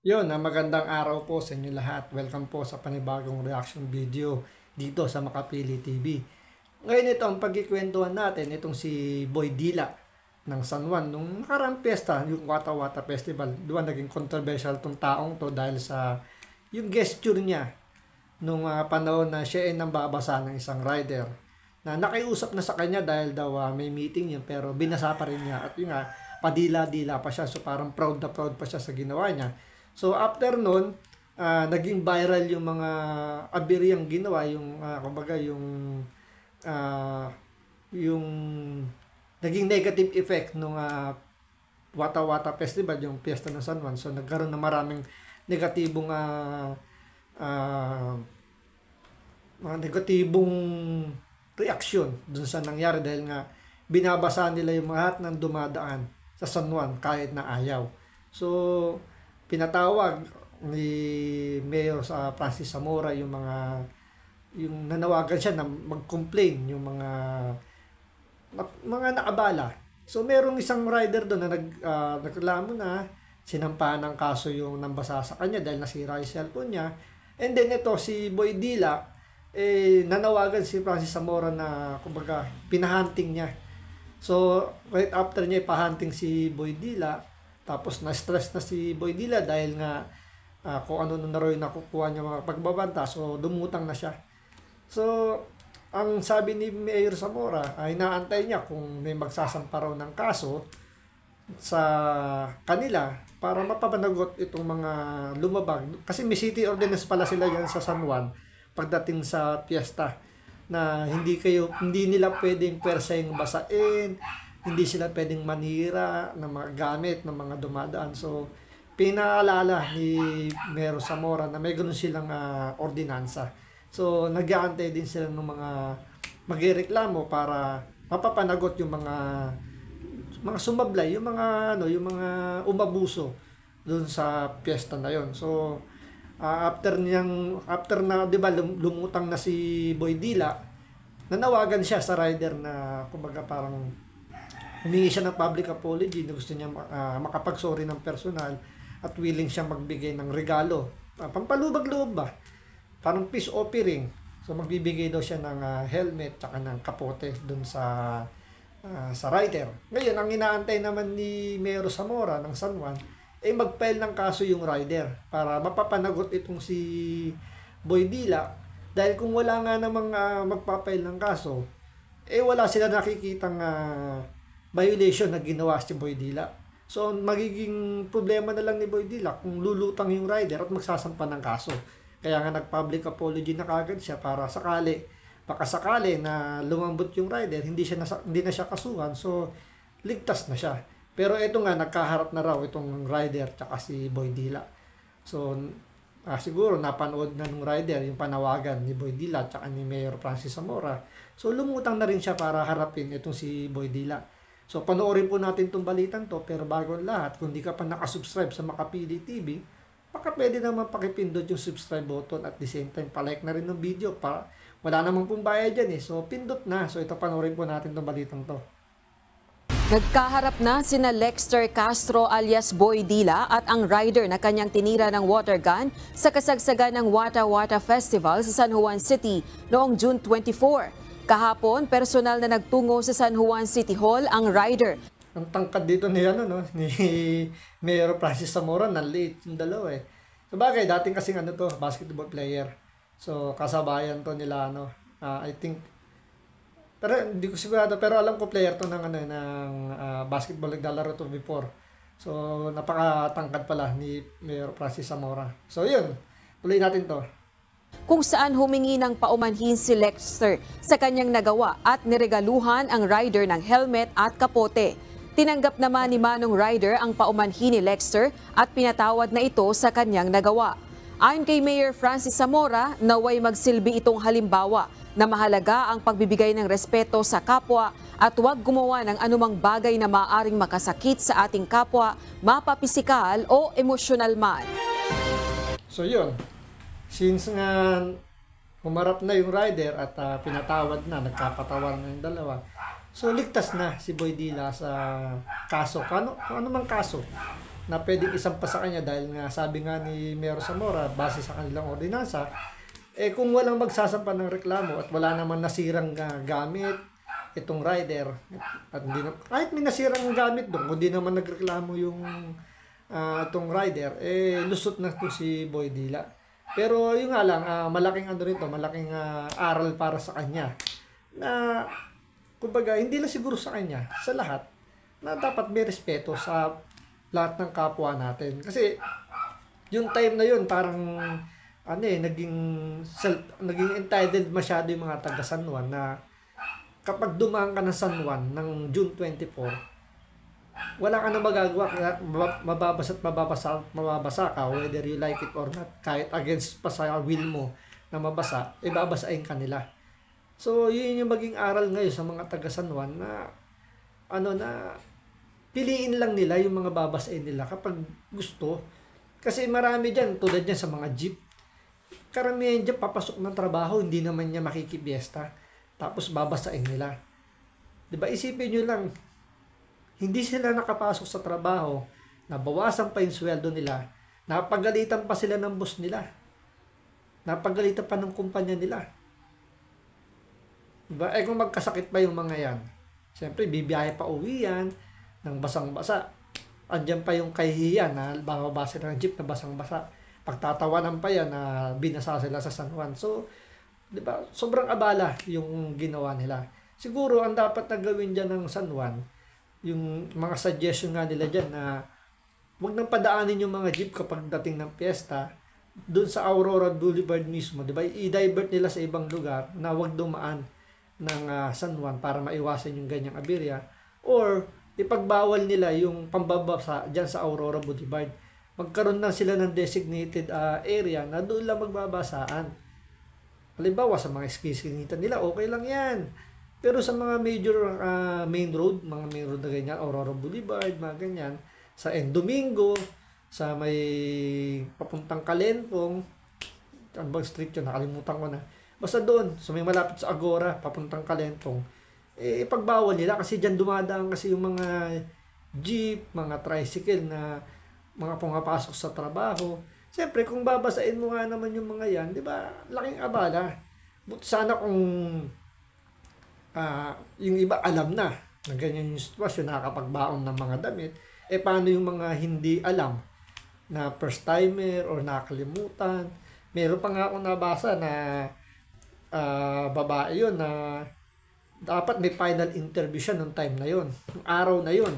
Yun, magandang araw po sa inyo lahat. Welcome po sa panibagong reaction video dito sa Makapili TV. Ngayon ito ang pagkikwentuhan natin, itong si Boy Dila ng San Juan. Nung nakarang piyesta, yung Wata Wata Festival, doon naging controversial tong taong to dahil sa yung gesture niya nung panahon na siya ay nambabasa ng isang rider na nakiusap na sa kanya dahil daw may meeting yun pero binasa pa rin niya at yun nga, padila-dila pa siya, so parang proud na proud pa siya sa ginawa niya. So after nun, naging viral yung mga abiriyang ginawa, yung kumbaga yung naging negative effect nung Wata Wata Festival, yung Fiesta ng San Juan. So nagkaroon ng maraming negatibong mga negatibong reaksyon dun sa nangyari dahil nga binabasa nila yung lahat ng dumadaan sa San Juan kahit na ayaw. So pinatawag ni Mayor Francis Zamora yung nanawagan siya na mag-complain yung mga naabala. So merong isang rider doon na nagreklamo na sinampahan ng kaso yung nambasa sa kanya dahil nasira yung cellphone niya. And then ito si Boy Dila nanawagan si Francis Zamora na kumbaga pinahunting niya. So right after niya ipahunting si Boy Dila, tapos na-stress na si Boy Dila dahil nga kung ano na rin nakukuha niya mga pagbabanta. So dumutang na siya. So ang sabi ni Mayor Zamora ay inaantay niya kung may magsasampa raw ng kaso sa kanila para mapapanagot itong mga lumabag. Kasi may city ordinance pala sila yan sa San Juan pagdating sa piyesta na hindi nila pwedeng perseng basain, hindi sila pwedeng manira ng mga gamit ng mga dumadaan. So, pinaalala ni Mayor Zamora na may ganun silang ordinansa. So, nag-aantay din sila ng mga magreklamo para mapapanagot yung mga sumablay, yung mga umabuso doon sa piyesta na yon. So, after na 'di ba lumutang na si Boy Dila, nanawagan siya sa rider na kumbaga parang humingi siya ng public apology na gusto niya makapag-sorry ng personal at willing siya magbigay ng regalo. Pampalubag-loob ba? Parang peace offering. So magbibigay daw siya ng helmet tsaka ng kapote dun sa rider. Ngayon, ang inaantay naman ni Mayor Zamora ng San Juan ay mag-file ng kaso yung rider para mapapanagot itong si Boy Dila. Dahil kung wala nga namang magpa-file ng kaso, wala sila nakikitang violation na ginawa si Boy Dila. So, magiging problema na lang ni Boy Dila kung lulutang yung rider at magsasampa ng kaso. Kaya nga nag-public apology na kagad siya para baka sakali na lumambot yung rider, hindi na siya kasuhan, so ligtas na siya. Pero ito nga, nagkaharap na raw itong rider tsaka si Boy Dila. So, siguro napanood na ng rider yung panawagan ni Boy Dila tsaka ni Mayor Francis Zamora. So, lumutang na rin siya para harapin itong si Boy Dila. So, panoorin po natin itong balitan to. Pero bago ang lahat, kung di ka pa nakasubscribe sa Makapili TV, baka pwede naman pakipindot yung subscribe button at the same time, palike na rin ng video. Wala namang pong bayad dyan So, pindot na. So, ito panoorin po natin itong balitan to. Nagkaharap na sina Lexter Castro alias Boy Dila at ang rider na kanyang tinira ng water gun sa kasagsagan ng Wata Wata Festival sa San Juan City noong June 24. Kahapon, personal na nagtungo sa San Juan City Hall ang rider. Ang tangkad dito ni ni Mayor Francis Zamora, late yung dalawa Sabagay, dating kasing basketball player. So, kasabayan to nila I think, pero hindi ko sigurado, pero alam ko player to ng basketball, naglalaro to before. So, napakatangkad pala ni Mayor Francis Zamora. So, yun. Tuloy natin to. Kung saan humingi ng paumanhin si Lexter sa kanyang nagawa at niregaluhan ang rider ng helmet at kapote. Tinanggap naman ni Manong Rider ang paumanhin ni Lexter at pinatawad na ito sa kanyang nagawa. Ayon kay Mayor Francis Zamora, naway magsilbi itong halimbawa na mahalaga ang pagbibigay ng respeto sa kapwa at huwag gumawa ng anumang bagay na maaaring makasakit sa ating kapwa, mapapisikal o emosyonal man. So yun, since nga humarap na yung rider at pinatawad na, nagkapatawan na yung dalawa, so ligtas na si Boy Dila sa kaso. Ano mang kaso. na pwedeng isampa sa kanya dahil nga sabi nga ni Mayor Zamora base sa kanilang ordinansa, kung walang magsasampa ng reklamo at wala naman nasirang gamit itong rider at hindi na, kahit may nasirang gamit doon, kung di naman nagreklamo yung itong rider, lusot na to si Boy Dila. Pero yung nga lang, malaking ano rito, malaking aral para sa kanya na kumbaga hindi lang siguro sa kanya, sa lahat na dapat may respeto sa lahat ng kapwa natin. Kasi yung time na yun parang naging entitled masyado yung mga taga San Juan na kapag dumaan ka ng San Juan ng June 24, wala ka na magagawa, mababasa at mababasa ka whether you like it or not. Kahit against pa sa will mo na mabasa, babasain ka nila. So yun yung maging aral ngayon sa mga taga San Juan na piliin lang nila yung mga babasain nila kapag gusto. Kasi marami dyan, tulad dyan sa mga jeep, karamihan dyan papasok ng trabaho, hindi naman niya makikipiesta, tapos babasain nila. Diba, isipin nyo lang, hindi sila nakapasok sa trabaho, nabawasan pa yung sweldo nila, napagalitan pa sila ng boss nila, napagalitan pa ng kumpanya nila. Diba, kung magkasakit pa yung mga yan, siyempre bibiyahe pa uwi yan, ng basang-basa. Andyan pa yung kahihiyan na bababa sila ng jeep na basang-basa. Pagtatawanan pa yan na binasa sila sa San Juan. So, di ba, sobrang abala yung ginawa nila. Siguro, ang dapat na gawin dyan ng San Juan, yung mga suggestion nga nila dyan na huwag nang padaanin yung mga jeep kapag dating ng piyesta, doon sa Aurora Boulevard mismo, di ba, i-divert nila sa ibang lugar na huwag dumaan ng San Juan para maiwasan yung ganyang aberya, or ipagbawal nila yung pambabasa dyan sa Aurora Boulevard. Magkaroon na sila ng designated area na doon lang magbabasaan. Halimbawa, sa mga ski-skitan nila, okay lang yan. Pero sa mga major main road na ganyan, Aurora Boulevard, mga ganyan, sa Domingo, sa may papuntang Kalentong, ano bang street yun, nakalimutan ko na. Basta doon, sa may malapit sa Agora, papuntang Kalentong, ipagbawal nila kasi dyan dumadaan kasi yung mga jeep, mga tricycle na mga pumapasok sa trabaho. Siyempre, kung babasain mo nga naman yung mga yan, di ba, laking abala. Buti sana kung yung iba alam na ganyan yung sitwasyon, nakakapagbaon ng mga damit, paano yung mga hindi alam na first timer or nakalimutan. Meron pa nga akong nabasa na babae yun na dapat may final interview siya nung time na yon, nung araw na yon,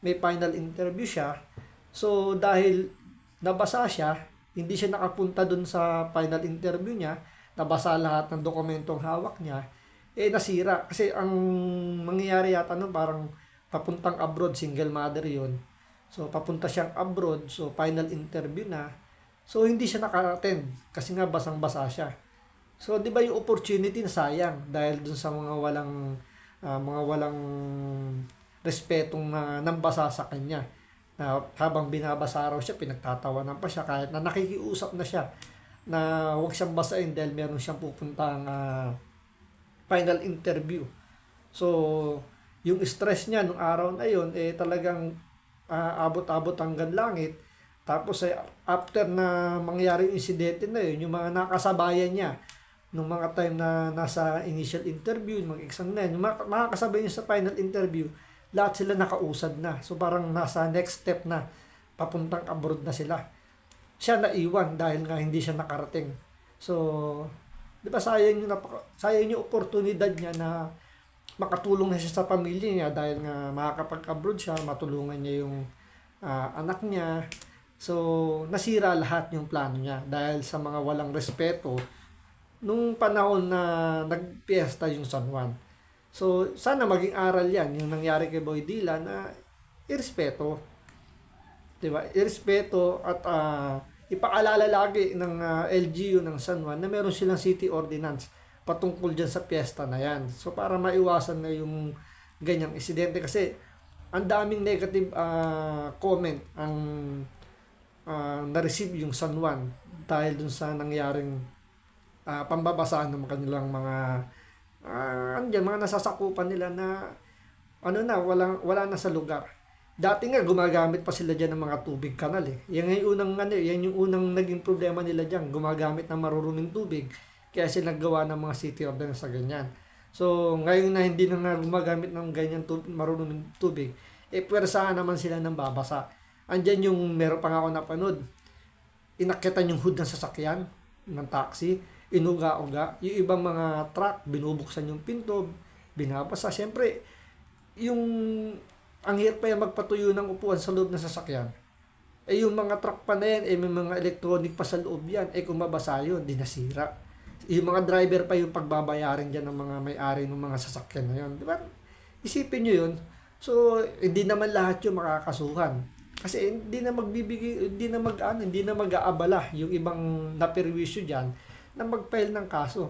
may final interview siya. So dahil nabasa siya, hindi siya nakapunta dun sa final interview niya, nabasa lahat ng dokumentong hawak niya, nasira. Kasi ang mangyayari yata nun, parang papuntang abroad, single mother yon. So papunta siyang abroad, so final interview na. So hindi siya naka-attend kasi nga basang-basa siya. So, di ba yung opportunity na sayang dahil dun sa mga walang respetong nambasa sa kanya. Na habang binabasa raw siya, pinagtatawanan pa siya kahit na nakikiusap na siya na huwag siyang basain dahil meron siyang pupuntang final interview. So, yung stress niya nung araw na yun, talagang abot-abot hanggang langit. Tapos, after na mangyari yung insidente na yun, yung mga nakasabayan niya, nung mga time na nasa initial interview, mga exam na yun, yung mga kasabay niya sa final interview, lahat sila nakausad na. So parang nasa next step na, papuntang abroad na sila. Siya naiwan dahil nga hindi siya nakarating. So, di ba sayang yung oportunidad niya na makatulong na siya sa pamilya niya dahil nga makakapag-abroad siya, matulungan niya yung anak niya. So, nasira lahat yung plano niya dahil sa mga walang respeto nung panahon na nagpiesta yung San Juan. So, sana maging aral yan, yung nangyari kay Boy Dila na irespeto. Diba? Irespeto at ipaalala lagi ng LGU ng San Juan na meron silang city ordinance patungkol dyan sa piesta na yan. So, para maiwasan na yung ganyang insidente kasi ang daming negative comment ang na-receive yung San Juan dahil dun sa nangyaring pambabasaan ng kanilang mga mga nasasakupan nila na wala na sa lugar. Dati nga gumagamit pa sila diyan ng mga tubig kanal eh. Yan yung unang naging problema nila diyan, gumagamit ng maruruming tubig. Kaya sila naggawa ng mga city ordinance sa ganyan. So, ngayon na hindi na nga gumagamit ng ganyan maruruming tubig, pwersahan naman sila ng babasa. Andiyan yung meron pa nga ako napanood, inakyatan yung hood ng sasakyan, ng taxi, inuga-uga. Yung ibang mga truck, binubuksan yung pinto, binabasa. Siyempre, ang hirap pa yung magpatuyo ng upuan sa loob ng sasakyan. Yung mga truck pa na yan, may mga electronic pa sa loob yan. Kung mabasa yun, di nasira. Yung mga driver pa yung pagbabayarin dyan ng mga may-ari ng mga sasakyan na yun. Diba? Isipin nyo yun. So, hindi naman lahat yung makakasuhan. Kasi hindi na mag-aabala yung ibang naperwisyo dyan na mag-file ng kaso.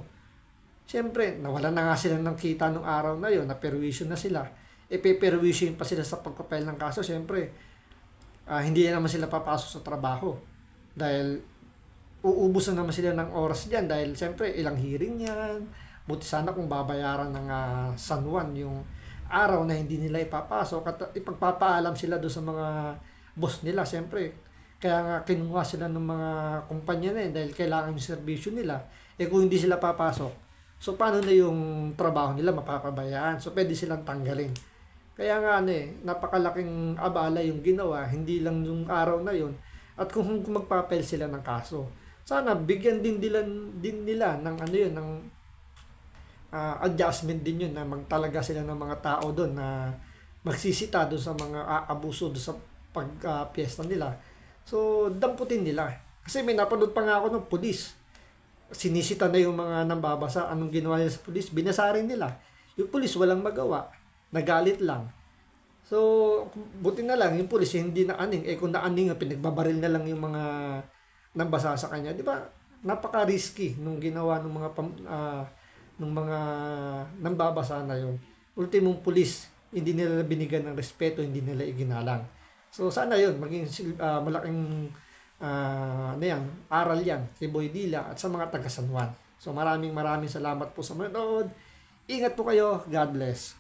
Siyempre, nawalan na nga sila ng kita nung araw na yun, naperwisyo na sila. Peperwisyo pa sila sa pagpapile ng kaso. Siyempre, hindi na naman sila papasok sa trabaho. Dahil, uubos na naman sila ng oras dyan. Dahil, siyempre, ilang hearing yan. Buti sana kung babayaran ng San Juan yung araw na hindi nila ipapasok at ipagpapaalam sila doon sa mga boss nila, siyempre. Kaya nga kinuha sila ng mga kumpanya na yun dahil kailangan yung serbisyo nila. Kung hindi sila papasok, so paano na yung trabaho nila mapapabayaan? So pwede silang tanggalin. Kaya nga napakalaking abala yung ginawa, hindi lang yung araw na yun. At kung magpapel sila ng kaso, sana bigyan din nila ng ng adjustment din yun na magtalaga sila ng mga tao doon na magsisita doon sa mga abuso doon sa pag-piesta nila. So, damputin nila. Kasi may napanood pa nga ako ng pulis. Sinisita na yung mga nambabasa. Anong ginawa nila sa pulis? Binasarin nila. Yung pulis walang magawa. Nagalit lang. So, buti na lang yung pulis hindi na aning. Kung naaning, pinagbabaril na lang yung mga nambasa sa kanya. Di ba? Napaka-risky nung ginawa ng mga nambabasa na yun. Ultimong pulis, hindi nila binigyan ng respeto, hindi nila iginalang. So sana yun, maging malaking aral yan kay Boy Dila at sa mga taga San Juan. So maraming salamat po sa manood. Ingat po kayo. God bless.